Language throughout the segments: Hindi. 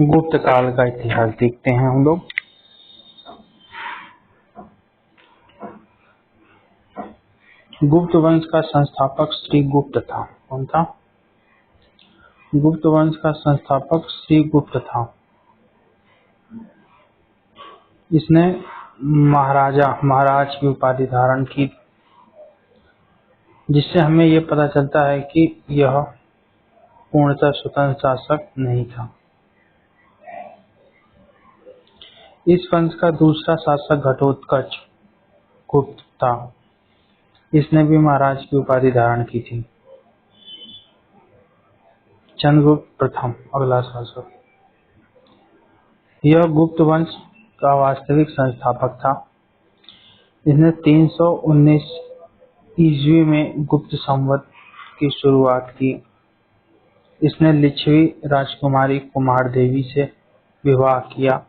गुप्त काल का इतिहास देखते हैं हम लोग। गुप्त वंश का संस्थापक श्री गुप्त था। कौन था? गुप्त वंश का संस्थापक श्री गुप्त था। इसने महाराज की उपाधि धारण की, जिससे हमें यह पता चलता है कि यह पूर्णतः स्वतंत्र शासक नहीं था। इस वंश का दूसरा शासक घटोत्कच गुप्त था। इसने भी महाराज की उपाधि धारण की थी। चंद्रगुप्त प्रथम अगला शासक। यह गुप्त वंश का वास्तविक संस्थापक था। इसने 319 ईस्वी में गुप्त संवत की शुरुआत की। इसने लिच्छवी राजकुमारी कुमार देवी से विवाह किया।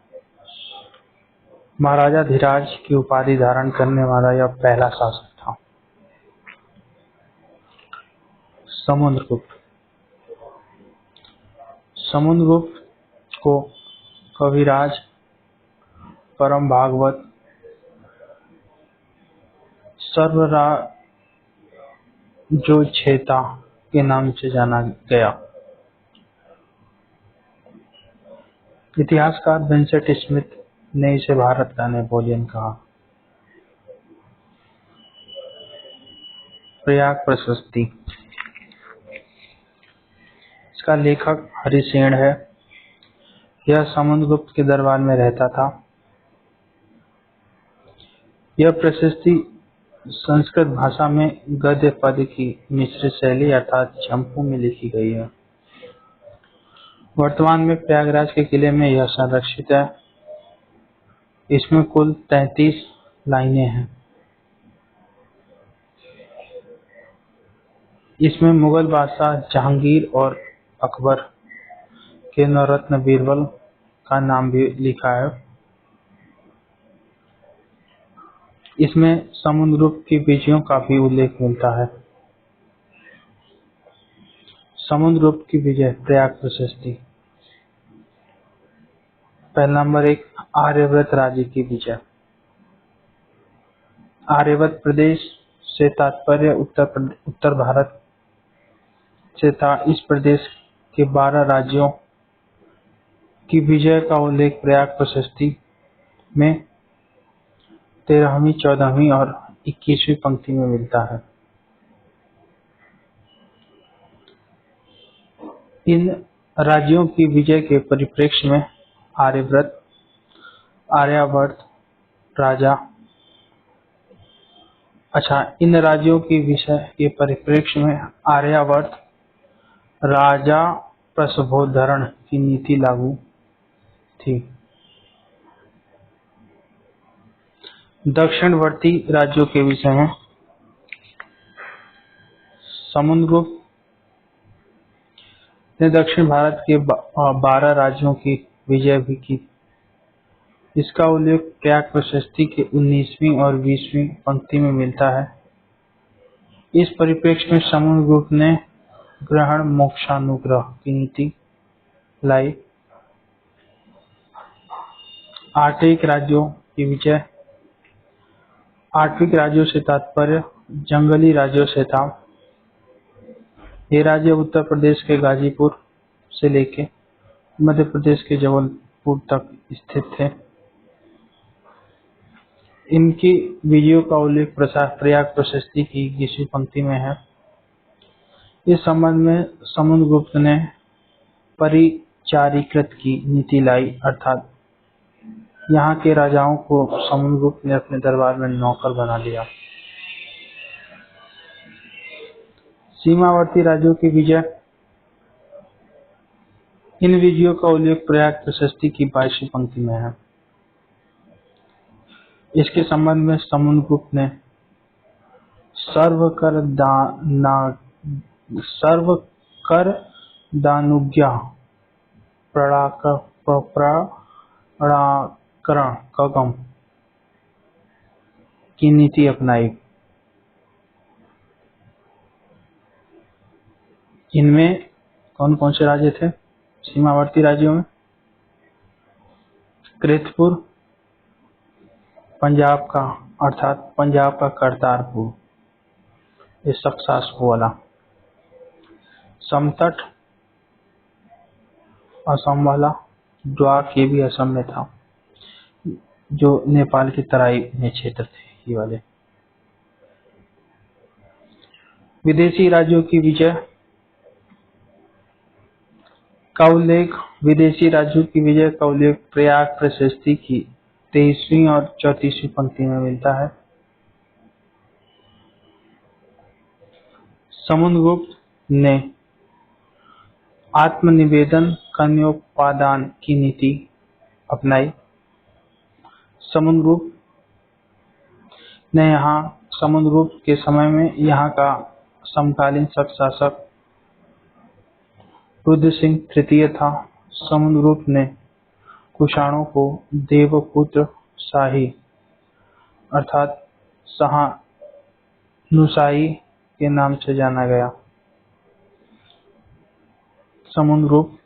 महाराजा धीराज की उपाधि धारण करने वाला यह पहला शासक था। समुद्रगुप्त। समुद्रगुप्त को कविराज, परम भागवत, सर्वराजोच्छेता के नाम से जाना गया। इतिहासकार विंसेंट स्मिथ ने इसे भारत का नेपोलियन कहा। प्रयाग प्रशस्ति। इसका लेखक हरिसेन है। यह समुद्रगुप्त के दरबार में रहता था। यह प्रशस्ति संस्कृत भाषा में गद्य पद की मिश्रित शैली अर्थात चंपू में लिखी गई है। वर्तमान में प्रयागराज के किले में यह संरक्षित है। इसमें कुल 33 लाइनें हैं। इसमें मुगल बादशाह जहांगीर और अकबर के नवरत्न बीरबल का नाम भी लिखा है। इसमें समुद्रगुप्त की विजयों का भी उल्लेख मिलता है। समुद्रगुप्त की विजय प्रयाग प्रशस्ति। पहला नंबर 1, आर्यव्रत राज्य की विजय। आर्यव्रत प्रदेश से तात्पर्य उत्तर भारत से था। इस प्रदेश के 12 राज्यों की विजय का उल्लेख प्रयाग प्रशस्ति में 13वीं, 14वीं और 21वीं पंक्ति में मिलता है। इन राज्यों की विजय के परिप्रेक्ष्य में इन राज्यों की विजय के परिप्रेक्ष्य में आर्यावर्त राजा प्रसभोद्धरण की नीति लागू थी। दक्षिणवर्ती राज्यों के विषय में समुद्रगुप्त ने दक्षिण भारत के 12 राज्यों की विजय भी की। इसका उल्लेख प्रयाग प्रशस्ति के 19वीं और 20वीं पंक्ति में मिलता है। इस परिप्रेक्ष्य में समुद्रगुप्त ने ग्रहण मोक्षानुग्रह की नीति लाई। आठविक राज्यों की विजय। आठविक राज्यों से तात्पर्य जंगली राज्यों से था। ये राज्य उत्तर प्रदेश के गाजीपुर से लेकर मध्य प्रदेश के जबलपुर तक स्थित थे। इनकी विजयों का उल्लेख प्रयाग प्रशस्ति की 21वीं पंक्ति में है। इस संबंध में समुद्रगुप्त ने परिचारीकृत की नीति लाई, अर्थात यहाँ के राजाओं को समुद्रगुप्त ने अपने दरबार में नौकर बना लिया। सीमावर्ती राज्यों की विजय। इन विजयों का उल्लेख प्रयाग प्रशस्ति की 22वीं पंक्ति में है। इसके संबंध में समुद्रगुप्त ने सर्वकर दानुज्ञा प्रणाकरण की नीति अपनाई। इनमें कौन कौन से राज्य थे सीमावर्ती राज्यों में? कृतपुर पंजाब का, अर्थात पंजाब का करतारपुर, ये सक्सासपुर वाला। समतट असम वाला, द्वाक ये भी असम में था, जो नेपाल की तराई में क्षेत्र थे ये वाले। विदेशी राज्यों की विजय का उल्लेख, विदेशी राज्यों की विजय का उल्लेख प्रयाग प्रशस्ति की 23वीं और 34वीं पंक्ति में मिलता है। समुद्रगुप्त ने आत्मनिवेदन कन्योपादान की नीति अपनाई। समुद्रगुप्त के समय में यहाँ का समकालीन शासक रुद्र सिंह तृतीय था। समुद्रगुप्त ने कुषाणों को देवपुत्र शाही अर्थात शाहनुशाही के नाम से जाना गया। समुद्रगुप्त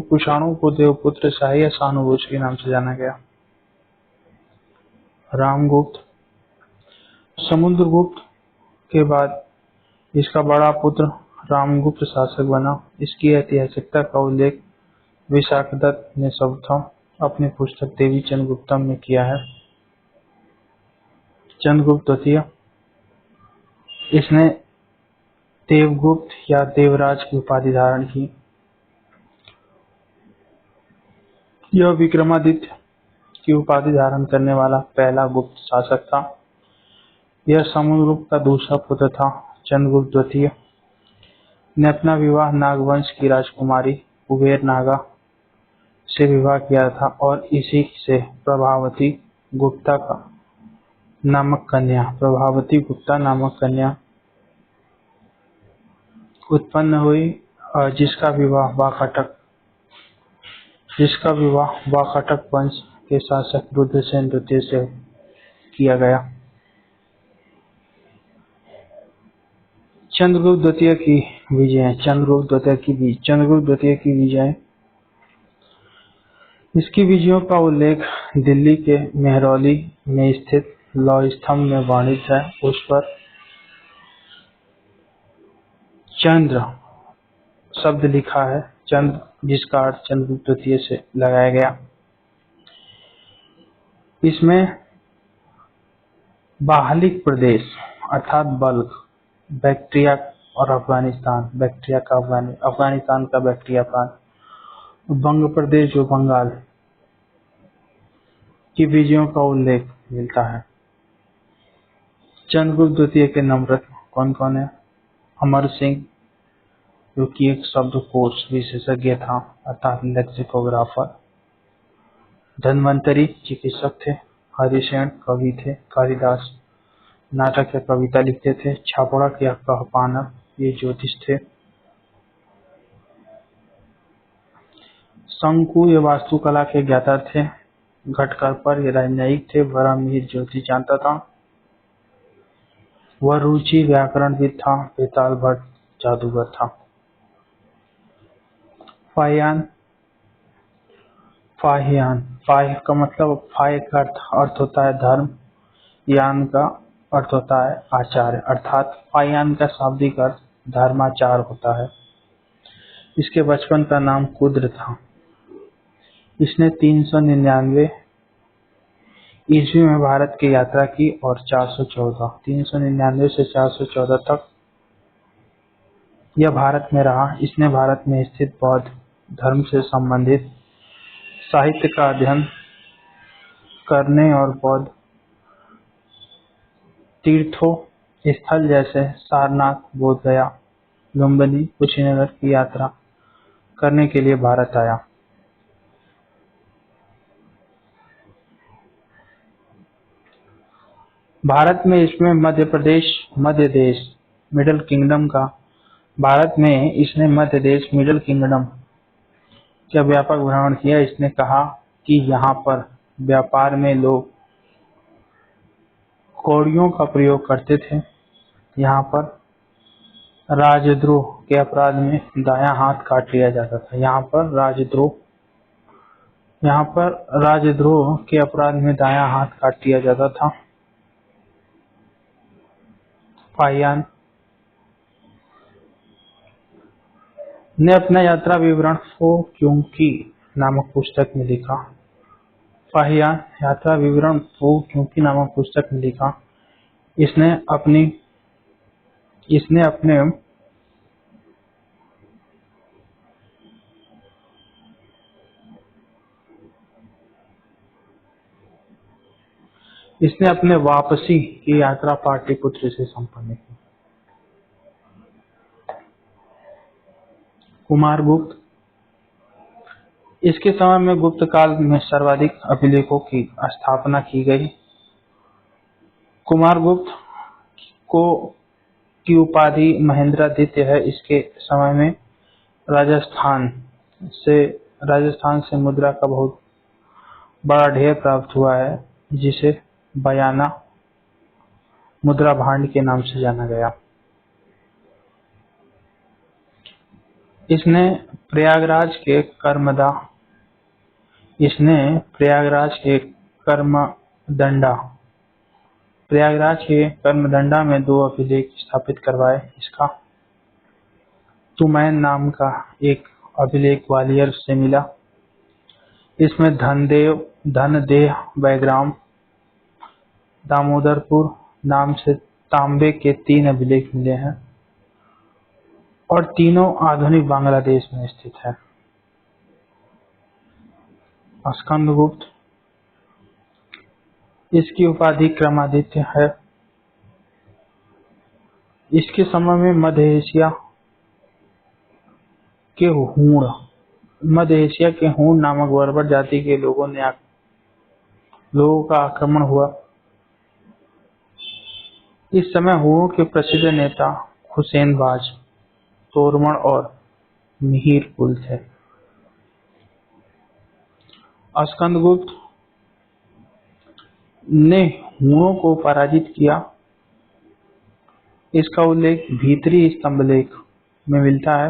कुषाणों को देवपुत्र शाही या शाहनुशाही के नाम से जाना गया। रामगुप्त, समुद्रगुप्त के बाद इसका बड़ा पुत्र रामगुप्त शासक बना। इसकी ऐतिहासिकता का उल्लेख विशाखदत्त ने सर्वप्रथम अपनी पुस्तक देवी चंद्रगुप्तम में किया है। चंद्रगुप्त द्वितीय, इसने देवगुप्त या देवराज की उपाधि धारण की। यह विक्रमादित्य की उपाधि धारण करने वाला पहला गुप्त शासक था। यह समुद्रगुप्त का दूसरा पुत्र था। चंद्रगुप्त द्वितीय ने अपना विवाह नागवंश की राजकुमारी कुबेर नागा से विवाह किया था और इसी से प्रभावती गुप्ता नामक कन्या उत्पन्न हुई, जिसका विवाह वाकाटक वंश के शासक रुद्रसेन द्वितीय से किया गया। चंद्रगुप्त द्वितीय की विजय, इसकी विजयों का उल्लेख दिल्ली के मेहरौली में स्थित लौह स्तंभ में वर्णित है। उस पर चंद्र शब्द लिखा है, चंद्र, जिसका अर्थ चंद्रगुप्त द्वितीय से लगाया गया। इसमें बाहलिक प्रदेश अर्थात बल्ख, बैक्ट्रिया और अफगानिस्तान का बैक्ट्रिया प्रांत, बंग प्रदेश जो बंगाल की विजयों का उल्लेख मिलता है। चंद्रगुप्त द्वितीय के नवरत्न कौन कौन है? अमर सिंह, जो कि एक शब्दकोश विशेषज्ञ था अर्थात लेक्सिकोग्राफर। धन्वंतरी चिकित्सक थे। हरिशेन कवि थे। कालिदास नाटक या कविता लिखते थे। छापड़क या कहपानक ये ज्योतिष थे। शंकु ये वास्तुकला के ज्ञाता थे। घटकरपर ये राजनयिक थे। वराहमिहिर ज्योतिष जानता था। वरुचि व्याकरणविद था। बेताल भट्ट जादूगर था। फाहियान का मतलब फाय का अर्थ होता है धर्म, यान का अर्थ होता है आचार्य, अर्थात फाहियान का शाब्दिक अर्थ धर्माचार होता है। इसके बचपन का नाम कुद्र था। इसने 399 ईस्वी में भारत की यात्रा की और 399 से 414 तक यह भारत में रहा। इसने भारत में स्थित बौद्ध धर्म से संबंधित साहित्य का अध्ययन करने और बौद्ध तीर्थों स्थल जैसे सारनाथ, बोधगया, लुम्बिनी, कुशीनगर की यात्रा करने के लिए भारत आया। भारत में इसमें मध्य देश मिडिल किंगडम का व्यापक भ्रमण किया। इसने कहा कि यहाँ पर व्यापार में लोग कौड़ियों का प्रयोग करते थे। यहाँ पर राजद्रोह के अपराध में दायां हाथ काट लिया जाता था। यहाँ पर राजद्रोह यहाँ पर राजद्रोह के अपराध में दायां हाथ काट दिया जाता था। फाहियान ने अपना यात्रा विवरण फो क्योंकि नामक पुस्तक में लिखा। फाहियान यात्रा विवरण फो क्योंकि नामक पुस्तक में लिखा। इसने अपनी इसने अपने इसने अपने वापसी की यात्रा पाटलिपुत्र से संपन्न की। कुमारगुप्त इसके समय में गुप्त काल में सर्वाधिक अभिलेखों की स्थापना की गई। कुमारगुप्त को की उपाधि महेंद्रादित्य है। इसके समय में राजस्थान से मुद्रा का बहुत बड़ा ढेर प्राप्त हुआ है, जिसे बयाना मुद्रा भांड के नाम से जाना गया। इसने प्रयागराज के कर्मदंडा में 2 अभिलेख स्थापित करवाए। इसका तुमैन नाम का एक अभिलेख ग्वालियर से मिला। इसमें धनदेह बैग्राम दामोदरपुर नाम से तांबे के 3 अभिलेख मिले हैं और तीनों आधुनिक बांग्लादेश में स्थित है। स्कंदगुप्त इसकी उपाधि क्रमादित्य है। इसके समय में मध्य एशिया के हूण नामक बर्बर जाति के लोगों का आक्रमण हुआ। इस समय हूणों के प्रसिद्ध नेता हुसैनबाज, तोरमण और मिहिर कुल थे। स्कंदगुप्त ने हूणों को पराजित किया। इसका उल्लेख भीतरी स्तंभलेख में मिलता है,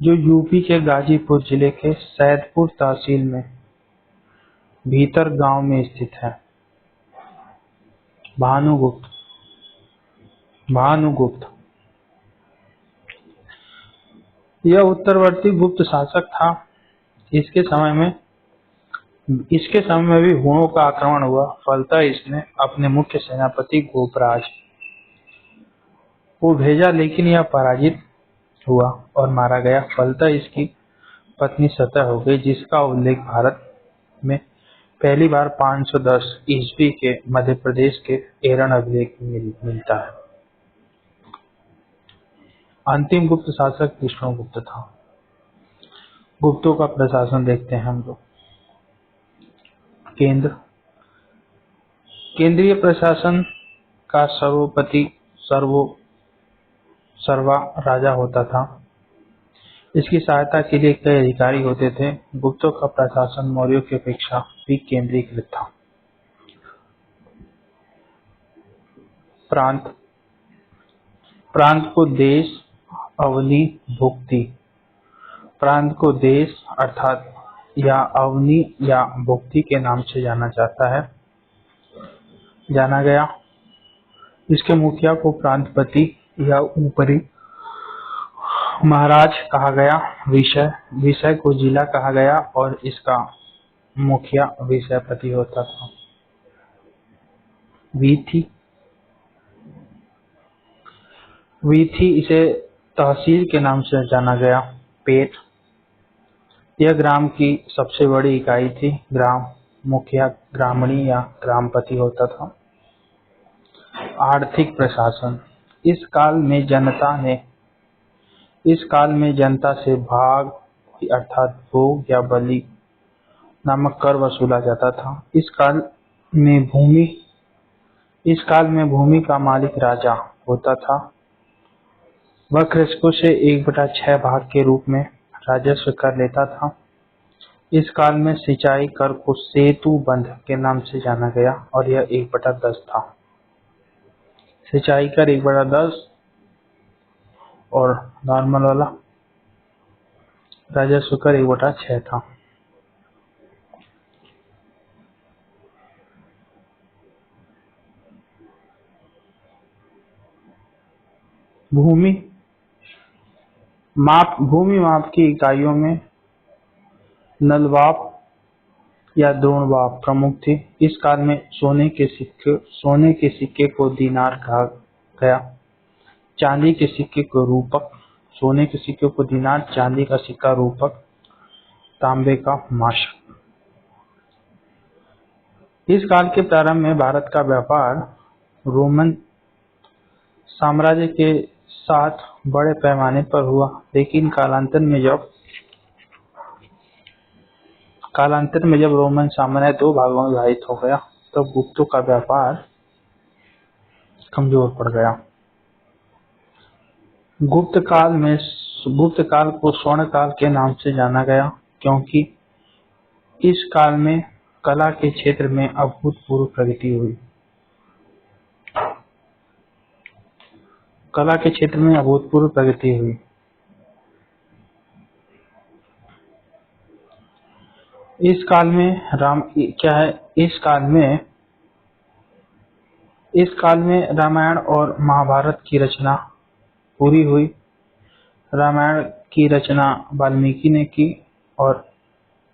जो यूपी के गाजीपुर जिले के सैदपुर तहसील में भीतर गांव में स्थित है। भानुगुप्त यह उत्तरवर्ती गुप्त शासक था। इसके समय में भी हूणों का आक्रमण हुआ। फलतः इसने अपने मुख्य सेनापति गोपराज को भेजा, लेकिन यह पराजित हुआ और मारा गया। फलतः इसकी पत्नी सतह हो गई, जिसका उल्लेख भारत में पहली बार 510 ईस्वी के मध्य प्रदेश के एरन अभिलेख में मिलता है। अंतिम गुप्त शासक विष्णुगुप्त था। गुप्तों का प्रशासन देखते हैं हम लोग। केंद्रीय प्रशासन का सर्वा राजा होता था। इसकी सहायता के लिए कई अधिकारी होते थे। गुप्तों का प्रशासन मौर्यों की अपेक्षा भी केंद्रीकृत था। प्रांत को देश, अवनी, भुक्ति। प्रांत को देश अर्थात या अवनी या भुक्ति के नाम से जाना गया। इसके मुखिया को प्रांतपति या ऊपरी महाराज कहा गया। विषय को जिला कहा गया और इसका मुखिया विषयपति होता था। वीथी इसे तहसील के नाम से जाना गया। पेट यह ग्राम की सबसे बड़ी इकाई थी। ग्राम मुखिया ग्रामणी या ग्रामपति होता था। आर्थिक प्रशासन इस काल में जनता से भाग अर्थात भोग या बलि नामक कर वसूला जाता था। इस काल में भूमि का मालिक राजा होता था। वह कृषकों से 1/6 भाग के रूप में राजस्व कर लेता था। इस काल में सिंचाई कर को सेतु बंध के नाम से जाना गया और यह 1/10 था। सिंचाई कर 1/10 और नॉर्मल वाला राजस्व कर 1/6 था। भूमि माप की इकाइयों में नलवाप या द्रोणवाप प्रमुख थी। इस काल में सोने के सिक्के को दीनार कहा गया। चांदी के सिक्के को रूपक, सोने के सिक्के को दीनार, चांदी का सिक्का रूपक, तांबे का माशक। इस काल के प्रारंभ में भारत का व्यापार रोमन साम्राज्य के साथ बड़े पैमाने पर हुआ, लेकिन कालांतर में जब रोमन साम्राज्य दो भागों में विभाजित हो गया, तब गुप्तों का व्यापार कमजोर पड़ गया। गुप्त काल को स्वर्ण काल के नाम से जाना गया, क्योंकि इस काल में कला के क्षेत्र में अभूतपूर्व प्रगति हुई। इस काल में रामायण और महाभारत की रचना पूरी हुई। रामायण की रचना वाल्मीकि ने की और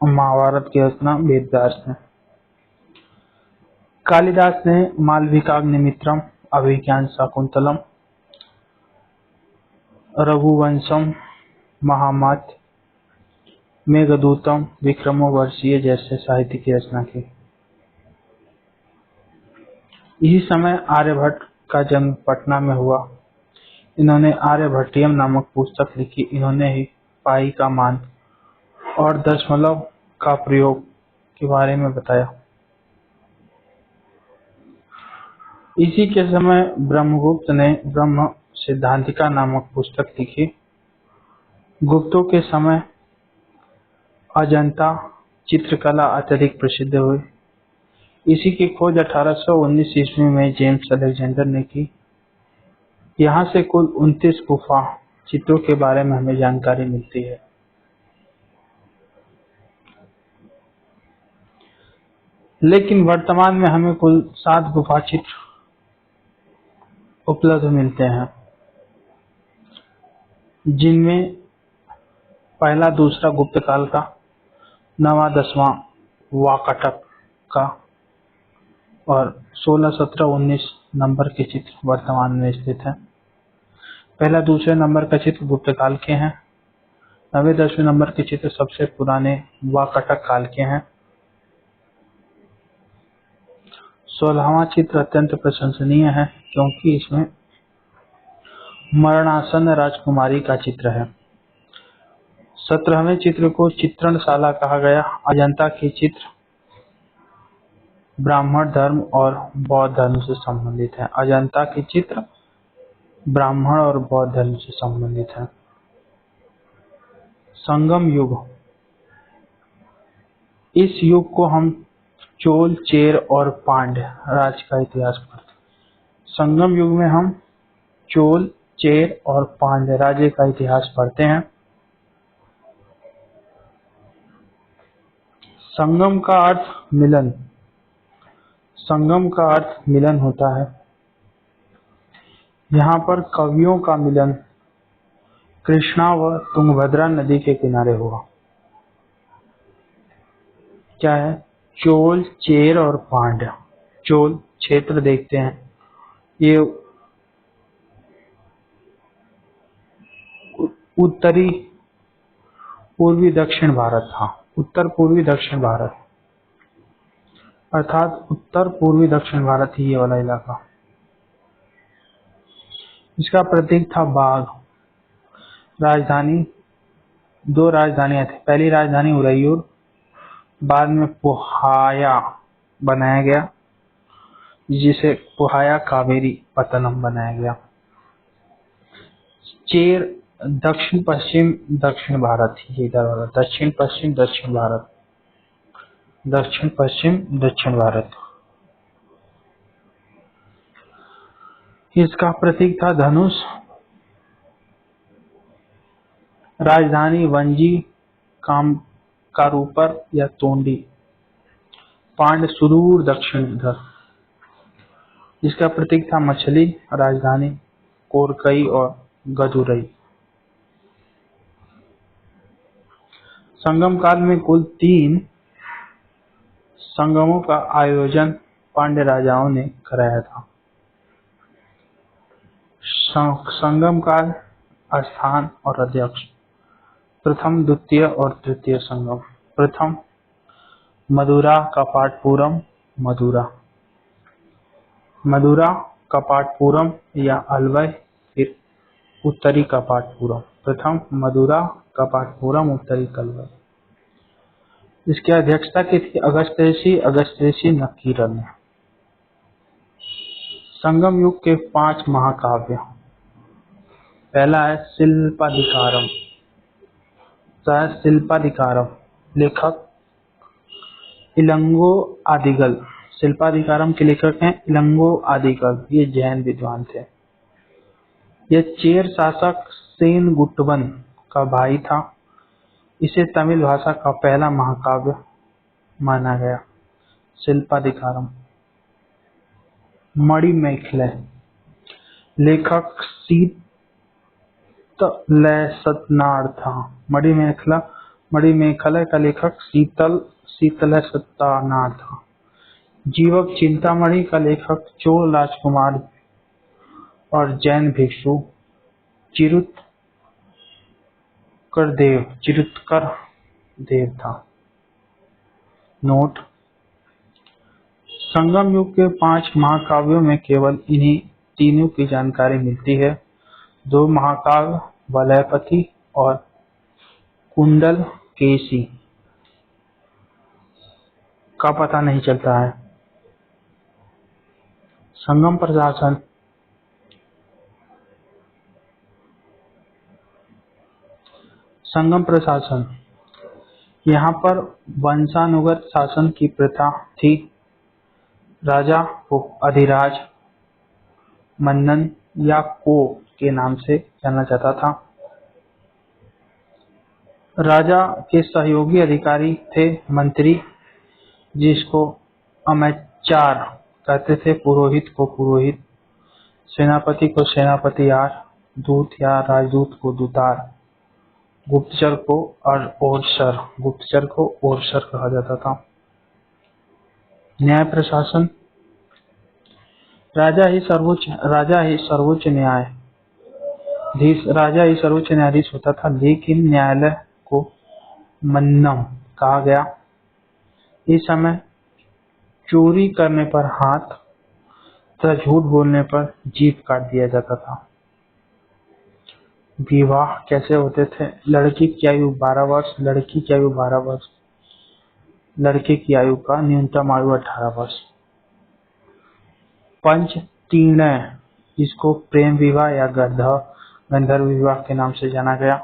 महाभारत की रचना वेदव्यास ने। कालिदास ने मालविकाग्निमित्रम, अभिज्ञान शाकुंतलम, रघुवंशम, महामात्य, मेघदूतम, विक्रमोर्वशीय जैसे साहित्य की रचना की। इसी समय आर्यभट्ट का जन्म पटना में हुआ। इन्होंने आर्यभट्टियम नामक पुस्तक लिखी। इन्होंने ही पाई का मान और दशमलव का प्रयोग के बारे में बताया। इसी के समय ब्रह्मगुप्त ने ब्रह्म सिद्धांतिका नामक पुस्तक लिखी। गुप्तों के समय अजंता चित्रकला अत्यधिक प्रसिद्ध हुई। इसी की खोज 1819 ईस्वी में जेम्स अलेक्जेंडर ने की। यहाँ से कुल 29 गुफा चित्रों के बारे में हमें जानकारी मिलती है। लेकिन वर्तमान में हमें कुल 7 गुफा चित्र उपलब्ध मिलते हैं, जिनमें पहला दूसरा गुप्त काल का, 9वां 10वां वाकाटक का और 16, 17, 19 नंबर के चित्र वर्तमान में स्थित हैं। पहला दूसरे नंबर का चित्र गुप्त काल के हैं। 9वें 10वें नंबर के चित्र सबसे पुराने वाकाटक काल के हैं। 16वां चित्र अत्यंत प्रशंसनीय है, क्योंकि इसमें मरणासन्न राजकुमारी का चित्र है। 17वें चित्र को चित्रणशाला कहा गया। अजंता के चित्र ब्राह्मण धर्म और बौद्ध धर्म से संबंधित है। अजंता के चित्र ब्राह्मण और बौद्ध धर्म से संबंधित है। संगम युग, इस युग को हम चोल, चेर और पांड्य राज का इतिहास पढ़ते हैं। संगम युग में हम चोल, चेर और पांड्य राज्य का इतिहास पढ़ते हैं। संगम का अर्थ मिलन। संगम का अर्थ मिलन होता है। यहाँ पर कवियों का मिलन कृष्णा व तुंगभद्रा नदी के किनारे हुआ। क्या है? चोल, चेर और पांड्य। चोल क्षेत्र देखते हैं, ये उत्तरी पूर्वी दक्षिण भारत था। उत्तर पूर्वी दक्षिण भारत, अर्थात उत्तर पूर्वी दक्षिण भारत ही ये वाला इलाका। इसका प्रतीक था बाघ। राजधानी, 2 राजधानियां थी। पहली राजधानी उरैयूर, बाद में पुहाया बनाया गया, जिसे पुहाया कावेरी पत्तनम बनाया गया। चेर दक्षिण पश्चिम दक्षिण भारत, ये इधर वाला दक्षिण पश्चिम दक्षिण भारत, दक्षिण पश्चिम दक्षिण भारत। इसका प्रतीक था धनुष। राजधानी वंजी, कारूपर या तोंडी। पांड्य सुदूर दक्षिण इधर। इसका प्रतीक था मछली। राजधानी कोरकई और गदुरई। संगम काल में कुल 3 संगमों का आयोजन पांड्य राजाओं ने कराया था। संगम काल, स्थान और अध्यक्ष। प्रथम, द्वितीय और तृतीय संगम। प्रथम मदुरा कपाटपुरम, मदुरा। मदुरा कपाटपुरम या अलवई, फिर उत्तरी कपाटपुरम। प्रथम मदुरा कपाटपुरम, उत्तरी कलवई। इसकी अध्यक्षता की थी अगस्त ऋषि नकीरन ने। संगम युग के 5 महाकाव्य। पहला है शिल्पाधिकारम। शिल्पाधिकारम, लेखक इलंगो आदिगल। शिल्पाधिकारम के लेखक हैं इलंगो आदिगल। ये जैन विद्वान थे। यह चेर शासक सेनगुट्टवन का भाई था। इसे तमिल भाषा का पहला महाकाव्य माना गया। शिल्पाधिकारम। मणिमेखले, लेखक शीतलय सत्नार था। मणिमेखले का लेखक शीतलय सत्नार था। जीवक चिंतामणि का लेखक चोल राजकुमार और जैन भिक्षु चिरुतकर देव था। नोट: संगम युग के 5 महाकाव्यों में केवल इन्हीं तीनों की जानकारी मिलती है। 2 महाकाव्य वलयपति और कुंडलकेशी का पता नहीं चलता है। संगम प्रशासन। संगम प्रशासन, यहाँ पर वंशानुगत शासन की प्रथा थी। राजा को अधिराज, मन्नन या को के नाम से जाना जाता था। राजा के सहयोगी अधिकारी थे मंत्री, जिसको अमैचार कहते थे। पुरोहित को पुरोहित, सेनापति को सेनापतियार, दूत या राजदूत को दूतार, गुप्तचर को ओरसर कहा जाता था। न्याय प्रशासन। राजा ही सर्वोच्च न्यायाधीश होता था, लेकिन न्यायालय को मन्नम कहा गया। इस समय चोरी करने पर हाथ तथा झूठ बोलने पर जीभ काट दिया जाता था। विवाह कैसे होते थे? लड़की की आयु 12 वर्ष, लड़की की आयु 12 वर्ष, लड़के की आयु का न्यूनतम आयु 18 वर्ष। पंचतीर्णय, जिसको प्रेम विवाह या गंधर्व विवाह के नाम से जाना गया।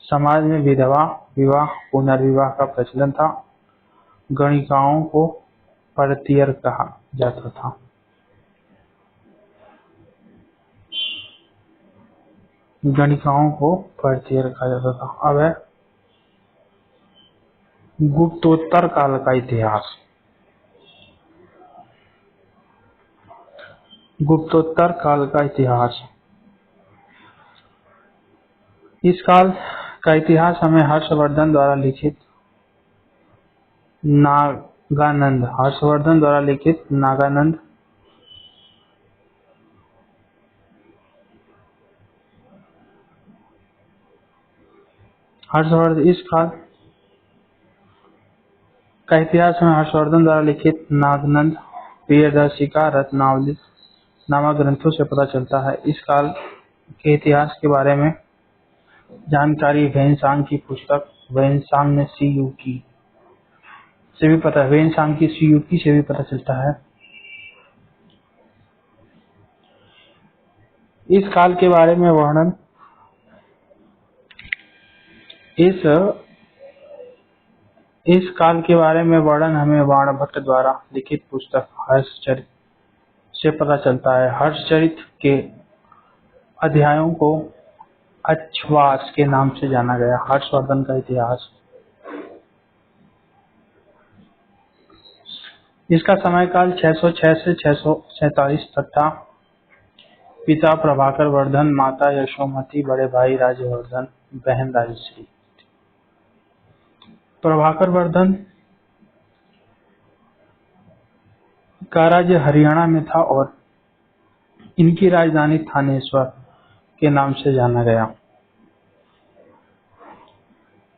समाज में विधवा विवाह, पुनर्विवाह का प्रचलन था। गणिकाओं को परतियर कहा जाता था। अब है गुप्तोत्तर काल का इतिहास। गुप्तोत्तर काल का इतिहास। इस काल का इतिहास हमें हर्षवर्धन द्वारा लिखित नागानंद इस काल का इतिहास में हर्षवर्धन द्वारा लिखित नागानंद प्रियदर्शिका रत्नावली नामक ग्रंथों से पता चलता है। इस काल के इतिहास के बारे में जानकारी वेनसांग की पुस्तक वेनसांग ने सीयूकी से भी पता चलता है। इस काल के बारे में वर्णन हमें बाणभट्ट द्वारा लिखित पुस्तक हर्षचरित से पता चलता है। हर्षचरित के अध्यायों को अच्छवास के नाम से जाना गया। हर्षवर्धन का इतिहास। इसका समयकाल 606 से 647 तक था। पिता प्रभाकर वर्धन, माता यशोमती, बड़े भाई राजवर्धन, बहन राजश्री। प्रभाकर वर्धन का राज्य हरियाणा में था और इनकी राजधानी थानेश्वर के नाम से जाना गया।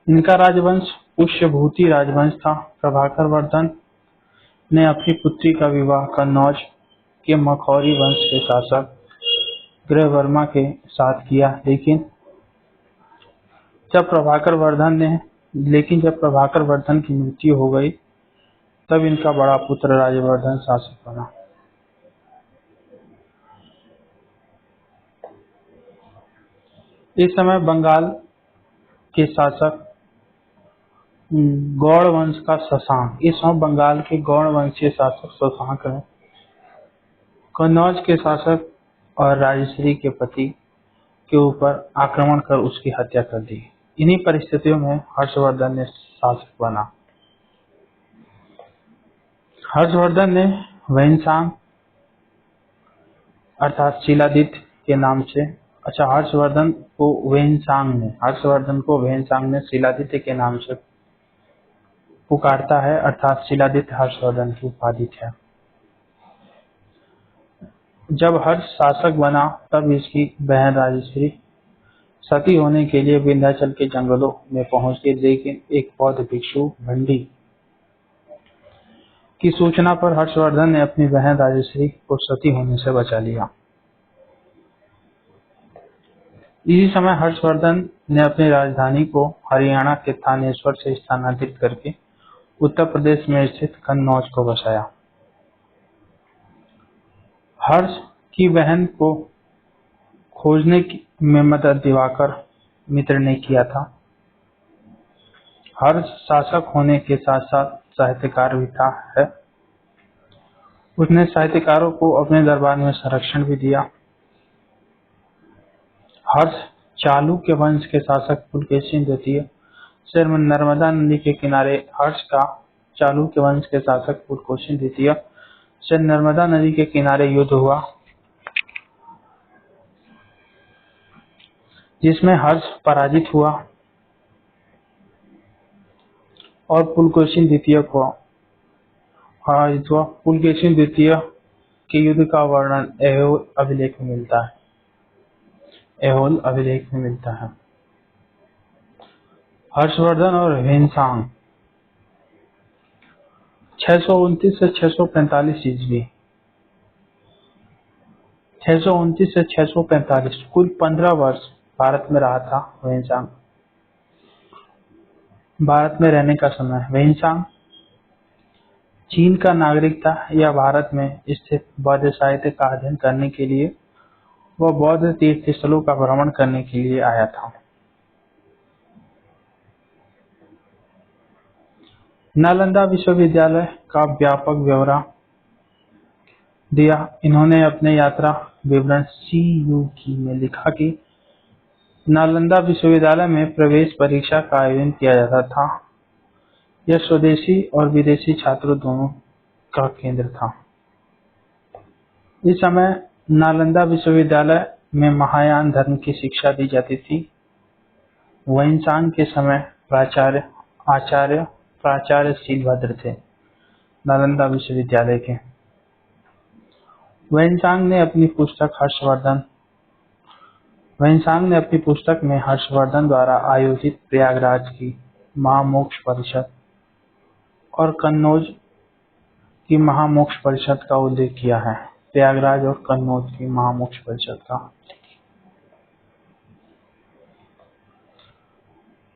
इनका राजवंश पुष्यभूति राजवंश था। प्रभाकर वर्धन ने अपनी पुत्री का विवाह कन्नौज के मखौरी वंश के शासक ग्रहवर्मा के साथ किया, लेकिन जब प्रभाकर वर्धन की मृत्यु हो गई तब इनका बड़ा पुत्र राजवर्धन शासक बना। इस समय बंगाल के शासक गौड़ वंश का शशांक, इस समय बंगाल के गौड़ वंशीय शासक शशांक ने कन्नौज के शासक और राजश्री के पति के ऊपर आक्रमण कर उसकी हत्या कर दी। इन्हीं परिस्थितियों में हर्षवर्धन ने शासक बना। हर्षवर्धन ने वैनसांग अर्थात शिलादित्य के नाम से हर्षवर्धन को वैनसांग ने शिलादित्य के नाम से पुकारता है, अर्थात शिलादित्य हर्षवर्धन की उपाधि है। जब हर्ष शासक बना तब इसकी बहन राजश्री सती होने के लिए विंध्याचल के जंगलों में पहुंच गई, लेकिन एक बौद्ध भिक्षु भंडी की सूचना पर हर्षवर्धन ने अपनी बहन राजश्री को सती होने से बचा लिया। इसी समय हर्षवर्धन ने अपनी राजधानी को हरियाणा के थानेश्वर से स्थानांतरित करके उत्तर प्रदेश में स्थित कन्नौज को बसाया। हर्ष की बहन को खोजने में मदद दिवाकर मित्र ने किया था। हर्ष शासक होने के साथ साथ साहित्यकार भी था है। उसने साहित्यकारों को अपने दरबार में संरक्षण भी दिया। हर्ष चालुक्य वंश के शासक पुलकेशिन द्वितीय से नर्मदा नदी के किनारे चालुक्य वंश के शासक पुलकेशिन द्वितीय से नर्मदा नदी के किनारे युद्ध हुआ, जिसमें हर्ष पराजित हुआ और पुलकेशिन द्वितीय को पराजित हुआ। पुलकेशिन द्वितीय के युद्ध का वर्णन ऐहोल अभिलेख में मिलता है। हर्षवर्धन और वैनसांग 629 से 645 ईस्वी 629 से 645 कुल 15 वर्ष भारत में रहा था वैनसांग। भारत में रहने का समय वैनसांग चीन का नागरिक था। यह भारत में स्थित बौद्ध साहित्य का अध्ययन करने के लिए वह बौद्ध तीर्थ स्थलों का भ्रमण करने के लिए आया था। नालंदा विश्वविद्यालय का व्यापक ब्यौरा दिया। इन्होंने अपने यात्रा विवरण CUG में लिखा कि नालंदा विश्वविद्यालय में प्रवेश परीक्षा का आयोजन किया जाता था। यह स्वदेशी और विदेशी छात्रों दोनों का केंद्र था। इस समय नालंदा विश्वविद्यालय में महायान धर्म की शिक्षा दी जाती थी। वैनसांग के समय प्राचार्य शीलभद्र थे नालंदा विश्वविद्यालय के। वैनसांग ने अपनी पुस्तक में हर्षवर्धन द्वारा आयोजित प्रयागराज की महामोक्ष परिषद और कन्नौज की महामोक्ष परिषद का उल्लेख किया है। प्रयागराज और कन्नौज की महामोक्ष परिषद का।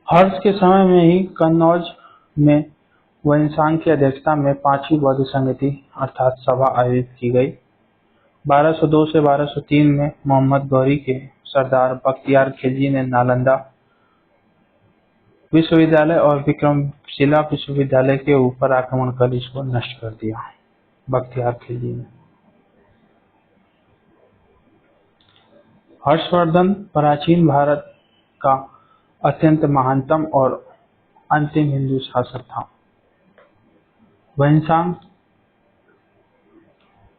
हर्ष के समय में ही कन्नौज में वैनसांग की अध्यक्षता में 5वीं बौद्ध संगति अर्थात सभा आयोजित की गई। 1202 से 1203 में मोहम्मद गौरी के सरदार बख्तियार खिलजी ने नालंदा विश्वविद्यालय और विक्रमशिला विश्वविद्यालय के ऊपर आक्रमण कर इसको नष्ट कर दिया। बख्तियार खिलजी ने। हर्षवर्धन प्राचीन भारत का अत्यंत महानतम और अंतिम हिंदू शासक था। वैनसांग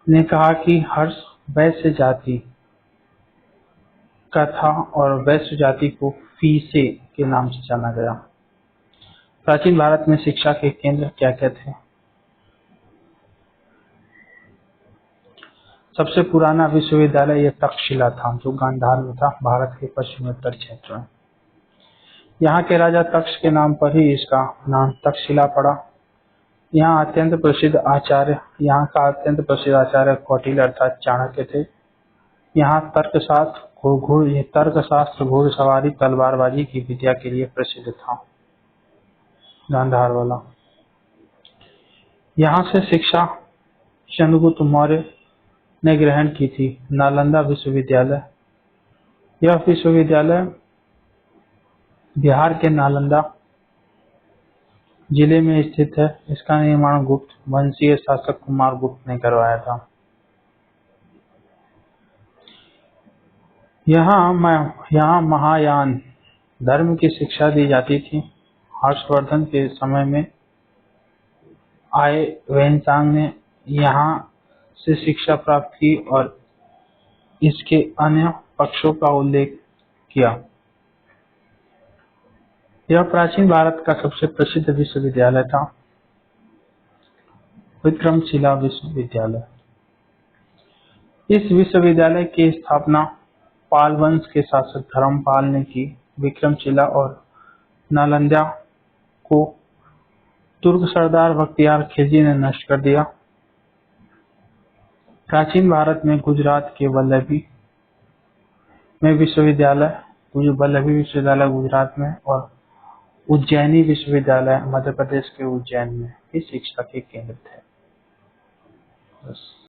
ने कहा कि हर्ष वैश्य जाति कथा और वैश्य जाति को फीसे के नाम से जाना गया। प्राचीन भारत में शिक्षा के केंद्र क्या क्या थे? सबसे पुराना विश्वविद्यालय यह तक्षशिला था, जो गांधार में था, भारत के पश्चिमोत्तर क्षेत्र में। यहाँ के राजा तक्ष के नाम पर ही इसका नाम तक्षशिला पड़ा। यहाँ का अत्यंत प्रसिद्ध आचार्य कौटिल्य अर्थात चाणक्य थे। यहाँ तर्कशास्त्र, घुड़सवारी, तलवारबाजी की विद्या के लिए प्रसिद्ध था, गांधार वाला। यहाँ से शिक्षा चंद्रगुप्त मौर्य ने ग्रहण की थी। नालंदा विश्वविद्यालय, यह विश्वविद्यालय बिहार के नालंदा जिले में स्थित है। इसका निर्माण गुप्त वंशीय शासक कुमार गुप्त ने करवाया था। यहाँ महायान धर्म की शिक्षा दी जाती थी। हर्षवर्धन के समय में आए वेनसांग ने यहाँ से शिक्षा प्राप्त की और इसके अन्य पक्षों का उल्लेख किया। यह प्राचीन भारत का सबसे प्रसिद्ध विश्वविद्यालय था। विक्रमशिला विश्वविद्यालय, इस विश्वविद्यालय की स्थापना पाल वंश के शासक धर्मपाल ने की। विक्रमशिला और नालंदा को तुर्क सरदार बख्तियार खिलजी ने नष्ट कर दिया। प्राचीन भारत में गुजरात के वल्लभी विश्वविद्यालय गुजरात में और उज्जैनी विश्वविद्यालय मध्य प्रदेश के उज्जैन में ही शिक्षा के केंद्र थे। बस।